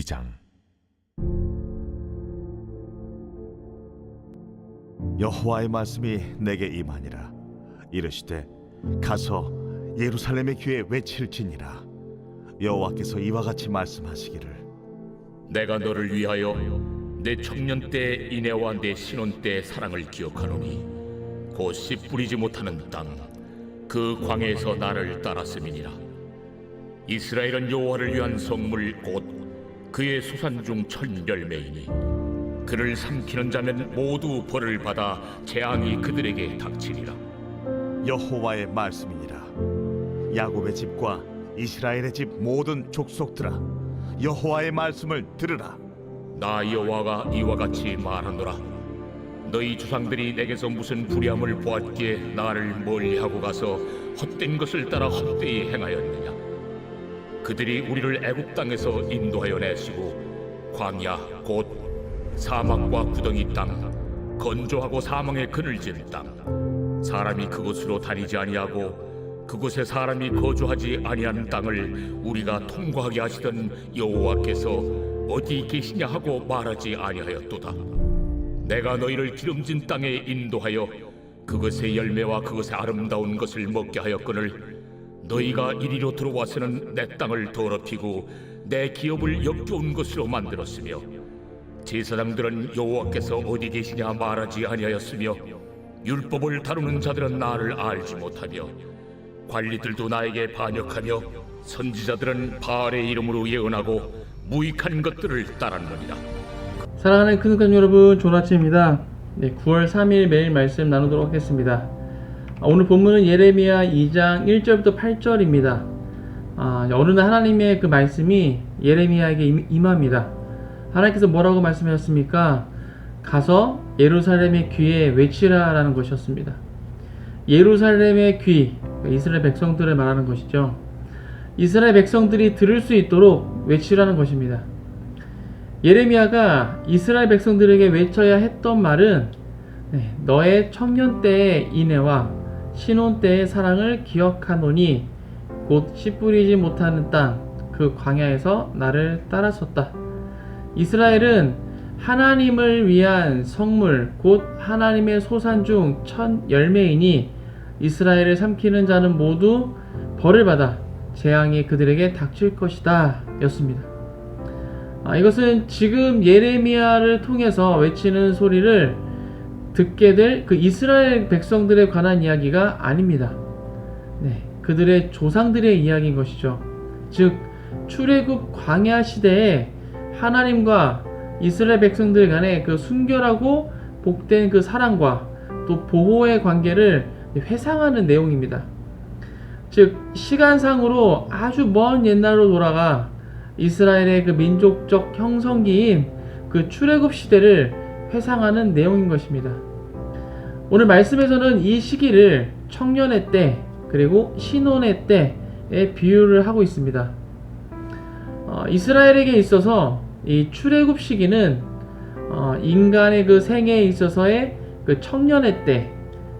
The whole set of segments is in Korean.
12장. 여호와의 말씀이 내게 임하니라. 이르시되 가서 예루살렘의 귀에 외칠지니라. 여호와께서 이와 같이 말씀하시기를, 내가 너를 위하여 내 청년 때 인애와 내 신혼 때 사랑을 기억하노니 곧 씨 뿌리지 못하는 땅 그 광야에서 나를 따랐음이니라. 이스라엘은 여호와를 위한 성물 곧 그의 소산 중 첫 열매이니 그를 삼키는 자는 모두 벌을 받아 재앙이 그들에게 닥치리라. 여호와의 말씀이니라. 야곱의 집과 이스라엘의 집 모든 족속들아, 여호와의 말씀을 들으라. 나 여호와가 이와 같이 말하노라. 너희 조상들이 내게서 무슨 불의함을 보았기에 나를 멀리하고 가서 헛된 것을 따라 헛되이 행하였느냐. 그들이 우리를 애굽 땅에서 인도하여 내시고 광야 곧 사막과 구덩이 땅, 건조하고 사망의 그늘진 땅, 사람이 그곳으로 다니지 아니하고 그곳에 사람이 거주하지 아니하는 땅을 우리가 통과하게 하시던 여호와께서 어디 계시냐 하고 말하지 아니하였도다. 내가 너희를 기름진 땅에 인도하여 그것의 열매와 그것의 아름다운 것을 먹게 하였거늘 너희가 이리로 들어와서는 내 땅을 더럽히고 내 기업을 역겨운 것으로 만들었으며 제사장들은 여호와께서 어디 계시냐 말하지 아니하였으며 율법을 다루는 자들은 나를 알지 못하며 관리들도 나에게 반역하며 선지자들은 바알의 이름으로 예언하고 무익한 것들을 따랐느니라. 사랑하는 큰누간 여러분, 좋은 아침입니다. 9월 3일 매일 말씀 나누도록 하겠습니다. 오늘 본문은 예레미야 2장 1절부터 8절입니다. 어느 날 하나님의 그 말씀이 예레미야에게 임합니다. 하나님께서 뭐라고 말씀하셨습니까? 가서 예루살렘의 귀에 외치라 라는 것이었습니다. 예루살렘의 귀, 이스라엘 백성들을 말하는 것이죠. 이스라엘 백성들이 들을 수 있도록 외치라는 것입니다. 예레미야가 이스라엘 백성들에게 외쳐야 했던 말은 너의 청년 때의 인애와 신혼 때의 사랑을 기억하노니 곧 씨 뿌리지 못하는 땅 그 광야에서 나를 따랐었다. 이스라엘은 하나님을 위한 성물 곧 하나님의 소산 중 첫 열매이니 이스라엘을 삼키는 자는 모두 벌을 받아 재앙이 그들에게 닥칠 것이다 였습니다. 이것은 지금 예레미야를 통해서 외치는 소리를 듣게 될 그 이스라엘 백성들에 관한 이야기가 아닙니다. 그들의 조상들의 이야기인 것이죠. 즉 출애굽 광야 시대에 하나님과 이스라엘 백성들 간의 그 순결하고 복된 그 사랑과 또 보호의 관계를 회상하는 내용입니다. 즉 시간상으로 아주 먼 옛날로 돌아가 이스라엘의 그 민족적 형성기인 그 출애굽 시대를 회상하는 내용인 것입니다. 오늘 말씀에서는 이 시기를 청년의 때 그리고 신혼의 때에 비유를 하고 있습니다. 이스라엘에게 있어서 이 출애굽 시기는 인간의 그 생애에 있어서의 그 청년의 때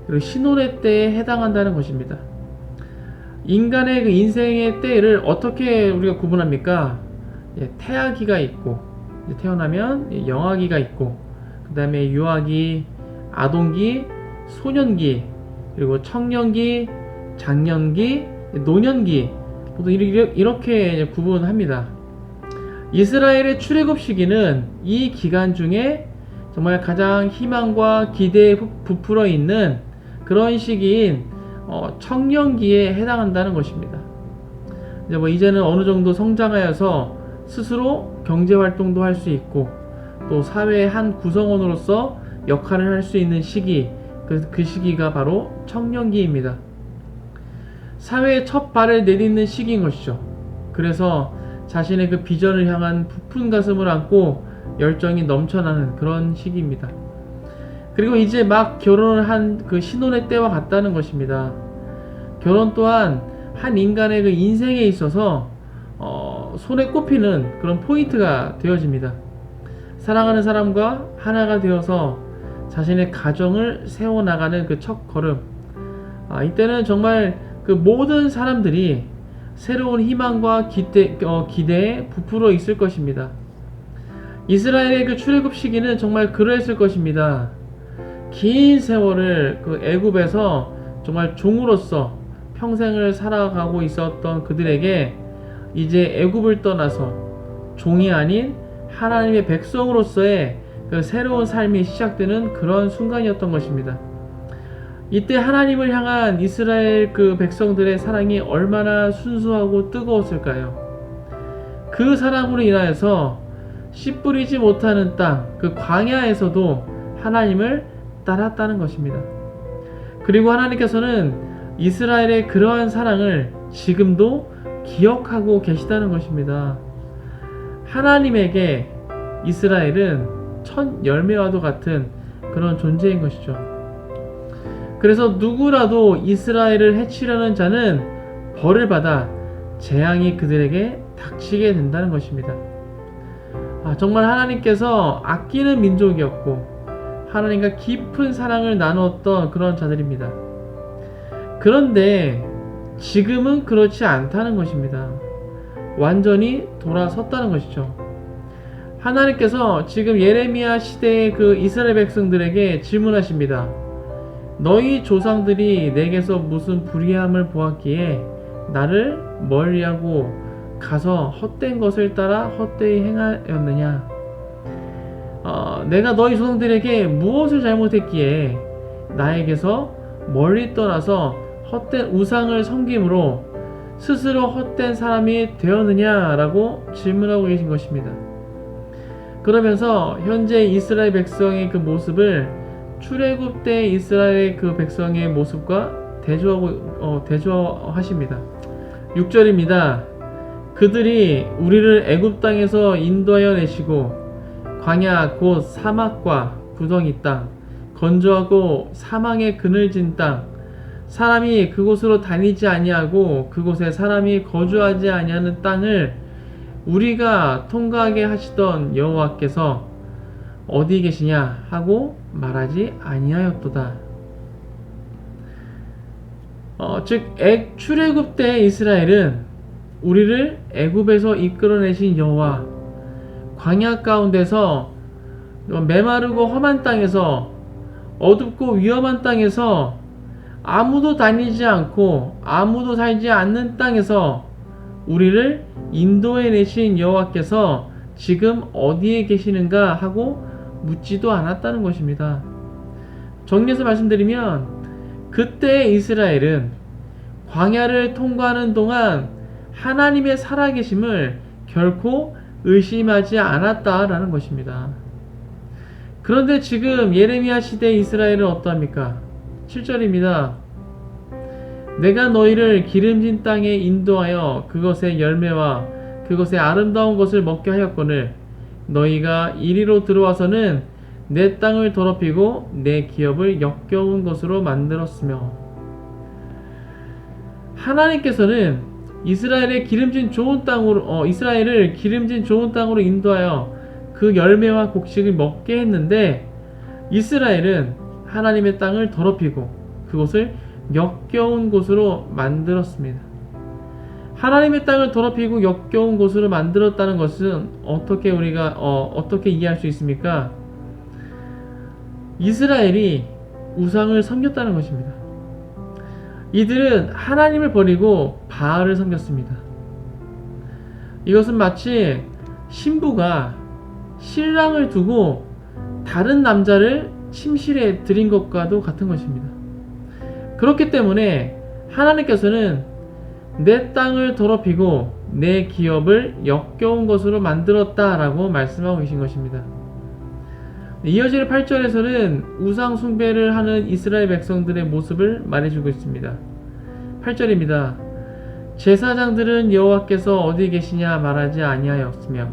그리고 신혼의 때에 해당한다는 것입니다. 인간의 그 인생의 때를 어떻게 우리가 구분합니까? 태아기가 있고 태어나면 영아기가 있고 그 다음에 유아기, 아동기, 소년기, 그리고 청년기, 장년기, 노년기 모두 이렇게 구분합니다. 이스라엘의 출애굽 시기는 이 기간 중에 정말 가장 희망과 기대에 부풀어 있는 그런 시기인 청년기에 해당한다는 것입니다. 이제는 어느 정도 성장하여서 스스로 경제활동도 할 수 있고 또 사회의 한 구성원으로서 역할을 할 수 있는 시기, 그 시기가 바로 청년기입니다. 사회에 첫 발을 내딛는 시기인 것이죠. 그래서 자신의 그 비전을 향한 부푼 가슴을 안고 열정이 넘쳐나는 그런 시기입니다. 그리고 이제 막 결혼을 한 그 신혼의 때와 같다는 것입니다. 결혼 또한 한 인간의 그 인생에 있어서 손에 꼽히는 그런 포인트가 되어집니다. 사랑하는 사람과 하나가 되어서 자신의 가정을 세워나가는 그 첫 걸음. 이때는 정말 그 모든 사람들이 새로운 희망과 기대에 부풀어 있을 것입니다. 이스라엘의 그 출애굽 시기는 정말 그러했을 것입니다. 긴 세월을 그 애굽에서 정말 종으로서 평생을 살아가고 있었던 그들에게 이제 애굽을 떠나서 종이 아닌 하나님의 백성으로서의 그 새로운 삶이 시작되는 그런 순간이었던 것입니다. 이때 하나님을 향한 이스라엘 그 백성들의 사랑이 얼마나 순수하고 뜨거웠을까요? 그 사랑으로 인하여서 씨 뿌리지 못하는 땅, 그 광야에서도 하나님을 따랐다는 것입니다. 그리고 하나님께서는 이스라엘의 그러한 사랑을 지금도 기억하고 계시다는 것입니다. 하나님에게 이스라엘은 첫 열매와도 같은 그런 존재인 것이죠. 그래서 누구라도 이스라엘을 해치려는 자는 벌을 받아 재앙이 그들에게 닥치게 된다는 것입니다. 정말 하나님께서 아끼는 민족이었고 하나님과 깊은 사랑을 나누었던 그런 자들입니다. 그런데 지금은 그렇지 않다는 것입니다. 완전히 돌아섰다는 것이죠. 하나님께서 지금 예레미야 시대의 그 이스라엘 백성들에게 질문하십니다. 너희 조상들이 내게서 무슨 불의함을 보았기에 나를 멀리하고 가서 헛된 것을 따라 헛되이 행하였느냐? 내가 너희 조상들에게 무엇을 잘못했기에 나에게서 멀리 떠나서 헛된 우상을 섬김으로 스스로 헛된 사람이 되었느냐라고 질문하고 계신 것입니다. 그러면서 현재 이스라엘 백성의 그 모습을 출애굽 때 이스라엘 그 백성의 모습과 대조하십니다. 6절입니다. 그들이 우리를 애굽 땅에서 인도하여 내시고 광야 곧 사막과 구덩이 땅, 건조하고 사망의 그늘진 땅, 사람이 그곳으로 다니지 아니하고 그곳에 사람이 거주하지 아니하는 땅을 우리가 통과하게 하시던 여호와께서 어디 계시냐 하고 말하지 아니하였도다. 즉 출애굽 때 이스라엘은 우리를 애굽에서 이끌어내신 여호와, 광야 가운데서 메마르고 험한 땅에서 어둡고 위험한 땅에서 아무도 다니지 않고 아무도 살지 않는 땅에서 우리를 인도해 내신 여호와께서 지금 어디에 계시는가 하고 묻지도 않았다는 것입니다. 정리해서 말씀드리면 그때 이스라엘은 광야를 통과하는 동안 하나님의 살아계심을 결코 의심하지 않았다라는 것입니다. 그런데 지금 예레미야 시대 이스라엘은 어떠합니까? 7절입니다. 내가 너희를 기름진 땅에 인도하여 그것의 열매와 그것의 아름다운 것을 먹게 하였거늘 너희가 이리로 들어와서는 내 땅을 더럽히고 내 기업을 역겨운 것으로 만들었으며. 하나님께서는 이스라엘을 기름진 좋은 땅으로 인도하여 그 열매와 곡식을 먹게 했는데 이스라엘은 하나님의 땅을 더럽히고 그곳을 역겨운 곳으로 만들었습니다. 하나님의 땅을 더럽히고 역겨운 곳으로 만들었다는 것은 어떻게 이해할 수 있습니까? 이스라엘이 우상을 섬겼다는 것입니다. 이들은 하나님을 버리고 바알을 섬겼습니다. 이것은 마치 신부가 신랑을 두고 다른 남자를 침실에 들인 것과도 같은 것입니다. 그렇기 때문에 하나님께서는 내 땅을 더럽히고 내 기업을 역겨운 것으로 만들었다라고 말씀하고 계신 것입니다. 이어질 8절에서는 우상 숭배를 하는 이스라엘 백성들의 모습을 말해주고 있습니다. 8절입니다. 제사장들은 여호와께서 어디 계시냐 말하지 아니하였으며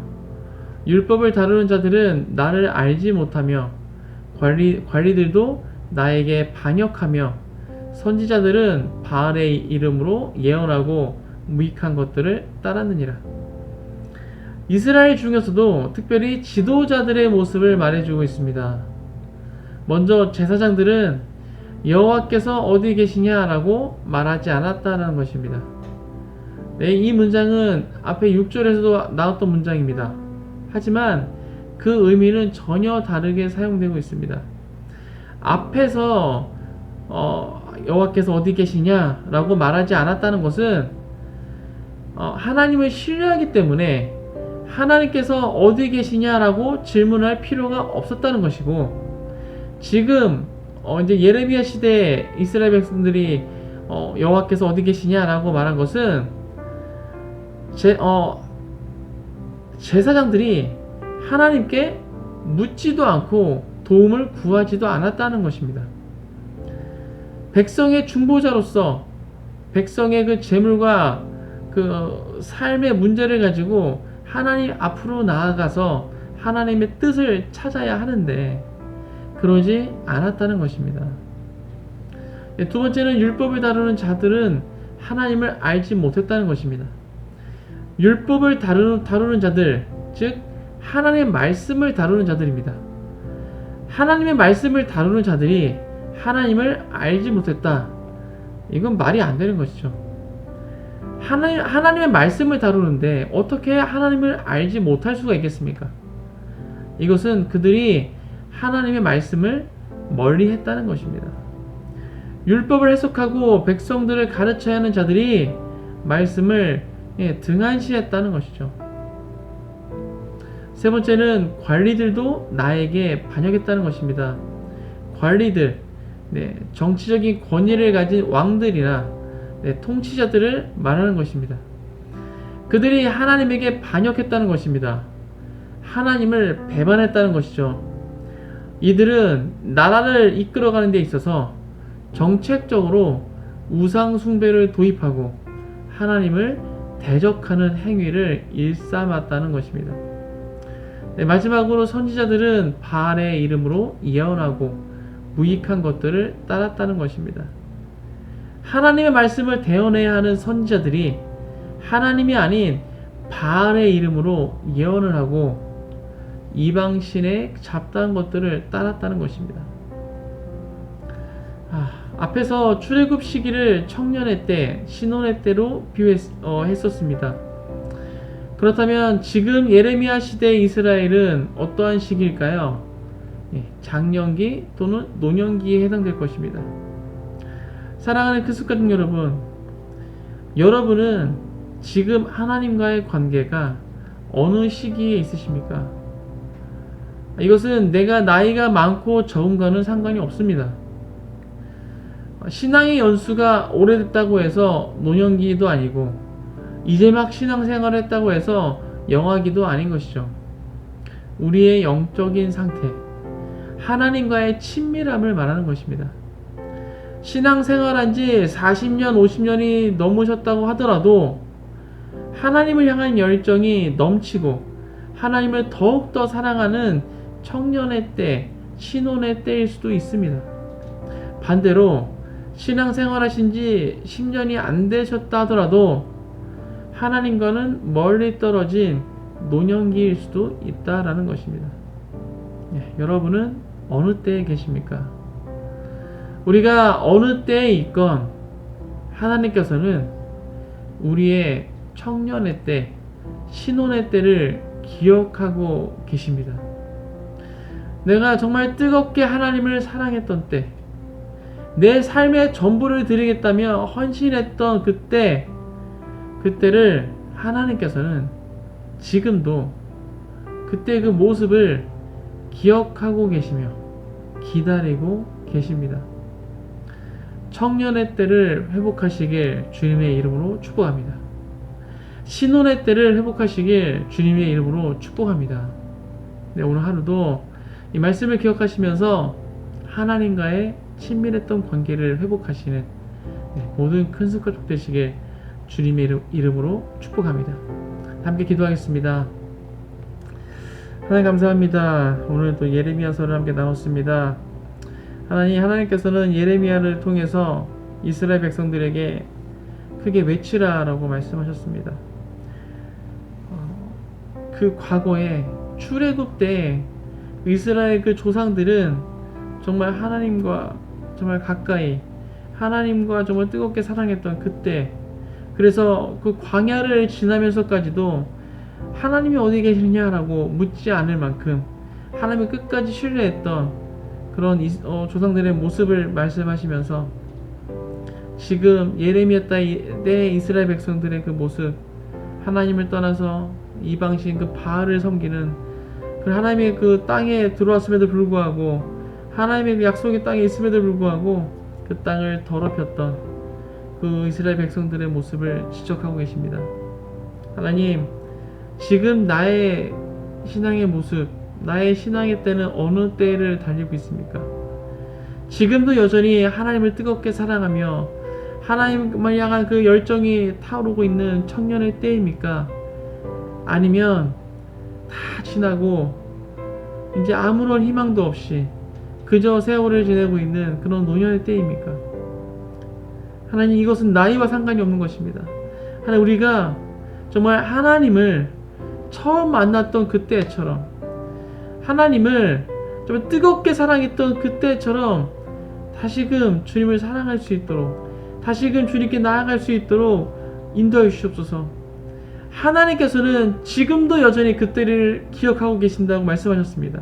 율법을 다루는 자들은 나를 알지 못하며 관리들도 나에게 반역하며 선지자들은 바알의 이름으로 예언하고 무익한 것들을 따랐느니라. 이스라엘 중에서도 특별히 지도자들의 모습을 말해주고 있습니다. 먼저 제사장들은 여호와께서 어디 계시냐라고 말하지 않았다는 것입니다. 이 문장은 앞에 6절에서도 나왔던 문장입니다. 하지만 그 의미는 전혀 다르게 사용되고 있습니다. 앞에서 여호와께서 어디 계시냐라고 말하지 않았다는 것은 하나님을 신뢰하기 때문에 하나님께서 어디 계시냐라고 질문할 필요가 없었다는 것이고, 지금 이제 예레미야 시대 이스라엘 백성들이 여호와께서 어디 계시냐라고 말한 것은 제사장들이 하나님께 묻지도 않고 도움을 구하지도 않았다는 것입니다. 백성의 중보자로서 백성의 그 재물과 그 삶의 문제를 가지고 하나님 앞으로 나아가서 하나님의 뜻을 찾아야 하는데 그러지 않았다는 것입니다. 두 번째는 율법을 다루는 자들은 하나님을 알지 못했다는 것입니다. 율법을 다루는 자들, 즉 하나님의 말씀을 다루는 자들입니다. 하나님의 말씀을 다루는 자들이 하나님을 알지 못했다. 이건 말이 안 되는 것이죠. 하나님의 말씀을 다루는데 어떻게 하나님을 알지 못할 수가 있겠습니까? 이것은 그들이 하나님의 말씀을 멀리 했다는 것입니다. 율법을 해석하고 백성들을 가르쳐야 하는 자들이 말씀을 등한시했다는 것이죠. 세 번째는 관리들도 나에게 반역했다는 것입니다. 관리들, 정치적인 권위를 가진 왕들이나 통치자들을 말하는 것입니다. 그들이 하나님에게 반역했다는 것입니다. 하나님을 배반했다는 것이죠. 이들은 나라를 이끌어가는 데 있어서 정책적으로 우상 숭배를 도입하고 하나님을 대적하는 행위를 일삼았다는 것입니다. 마지막으로 선지자들은 바알의 이름으로 예언하고 무익한 것들을 따랐다는 것입니다. 하나님의 말씀을 대언해야 하는 선지자들이 하나님이 아닌 바알의 이름으로 예언을 하고 이방신의 잡다한 것들을 따랐다는 것입니다. 앞에서 출애굽 시기를 청년의 때, 신혼의 때로 비유했었습니다. 그렇다면 지금 예레미야 시대의 이스라엘은 어떠한 시기일까요? 장년기 또는 노년기에 해당될 것입니다. 사랑하는 크리스가족 여러분, 여러분은 지금 하나님과의 관계가 어느 시기에 있으십니까? 이것은 내가 나이가 많고 적음과는 상관이 없습니다. 신앙의 연수가 오래됐다고 해서 노년기도 아니고 이제 막 신앙생활을 했다고 해서 영아기도 아닌 것이죠. 우리의 영적인 상태, 하나님과의 친밀함을 말하는 것입니다. 신앙생활한 지 40년, 50년이 넘으셨다고 하더라도 하나님을 향한 열정이 넘치고 하나님을 더욱더 사랑하는 청년의 때, 신혼의 때일 수도 있습니다. 반대로 신앙생활 하신 지 10년이 안 되셨다 하더라도 하나님과는 멀리 떨어진 노년기일 수도 있다라는 것입니다. 여러분은 어느 때에 계십니까? 우리가 어느 때에 있건 하나님께서는 우리의 청년의 때, 신혼의 때를 기억하고 계십니다. 내가 정말 뜨겁게 하나님을 사랑했던 때, 내 삶의 전부를 드리겠다며 헌신했던 그때를 하나님께서는 지금도 그때 그 모습을 기억하고 계시며 기다리고 계십니다. 청년의 때를 회복하시길 주님의 이름으로 축복합니다. 신혼의 때를 회복하시길 주님의 이름으로 축복합니다. 오늘 하루도 이 말씀을 기억하시면서 하나님과의 친밀했던 관계를 회복하시는 모든 큰 습관족 되시길 주님의 이름으로 축복합니다. 함께 기도하겠습니다. 하나님 감사합니다. 오늘 또 예레미야서를 함께 나눴습니다. 하나님께서는 예레미야를 통해서 이스라엘 백성들에게 크게 외치라 라고 말씀하셨습니다. 그 과거에 출애굽 때 이스라엘 그 조상들은 정말 하나님과 정말 가까이, 하나님과 정말 뜨겁게 사랑했던 그때, 그래서 그 광야를 지나면서까지도 하나님이 어디 계시느냐라고 묻지 않을 만큼 하나님을 끝까지 신뢰했던 그런 조상들의 모습을 말씀하시면서 지금 예레미야 때 이스라엘 백성들의 그 모습, 하나님을 떠나서 이방신 그 바알을 섬기는 그 하나님의 그 땅에 들어왔음에도 불구하고, 하나님의 그 약속의 땅에 있음에도 불구하고 그 땅을 더럽혔던 그 이스라엘 백성들의 모습을 지적하고 계십니다. 하나님, 지금 나의 신앙의 모습, 나의 신앙의 때는 어느 때를 달리고 있습니까? 지금도 여전히 하나님을 뜨겁게 사랑하며 하나님을 향한 그 열정이 타오르고 있는 청년의 때입니까? 아니면 다 지나고 이제 아무런 희망도 없이 그저 세월을 지내고 있는 그런 노년의 때입니까? 하나님, 이것은 나이와 상관이 없는 것입니다. 하나님, 우리가 정말 하나님을 처음 만났던 그때처럼, 하나님을 좀 뜨겁게 사랑했던 그때처럼 다시금 주님을 사랑할 수 있도록, 다시금 주님께 나아갈 수 있도록 인도해 주시옵소서. 하나님께서는 지금도 여전히 그때를 기억하고 계신다고 말씀하셨습니다.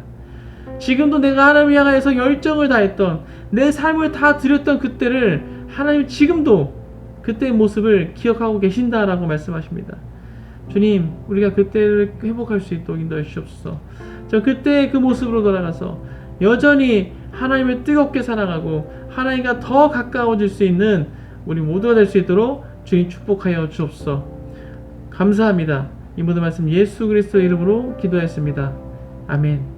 지금도 내가 하나님을 향하여서 열정을 다했던, 내 삶을 다 드렸던 그때를 하나님 지금도 그때의 모습을 기억하고 계신다라고 말씀하십니다. 주님, 우리가 그때를 회복할 수 있도록 인도해 주시옵소서. 저 그때의 그 모습으로 돌아가서 여전히 하나님을 뜨겁게 사랑하고 하나님과 더 가까워질 수 있는 우리 모두가 될 수 있도록 주님 축복하여 주옵소서. 감사합니다. 이 모든 말씀 예수 그리스도의 이름으로 기도했습니다. 아멘.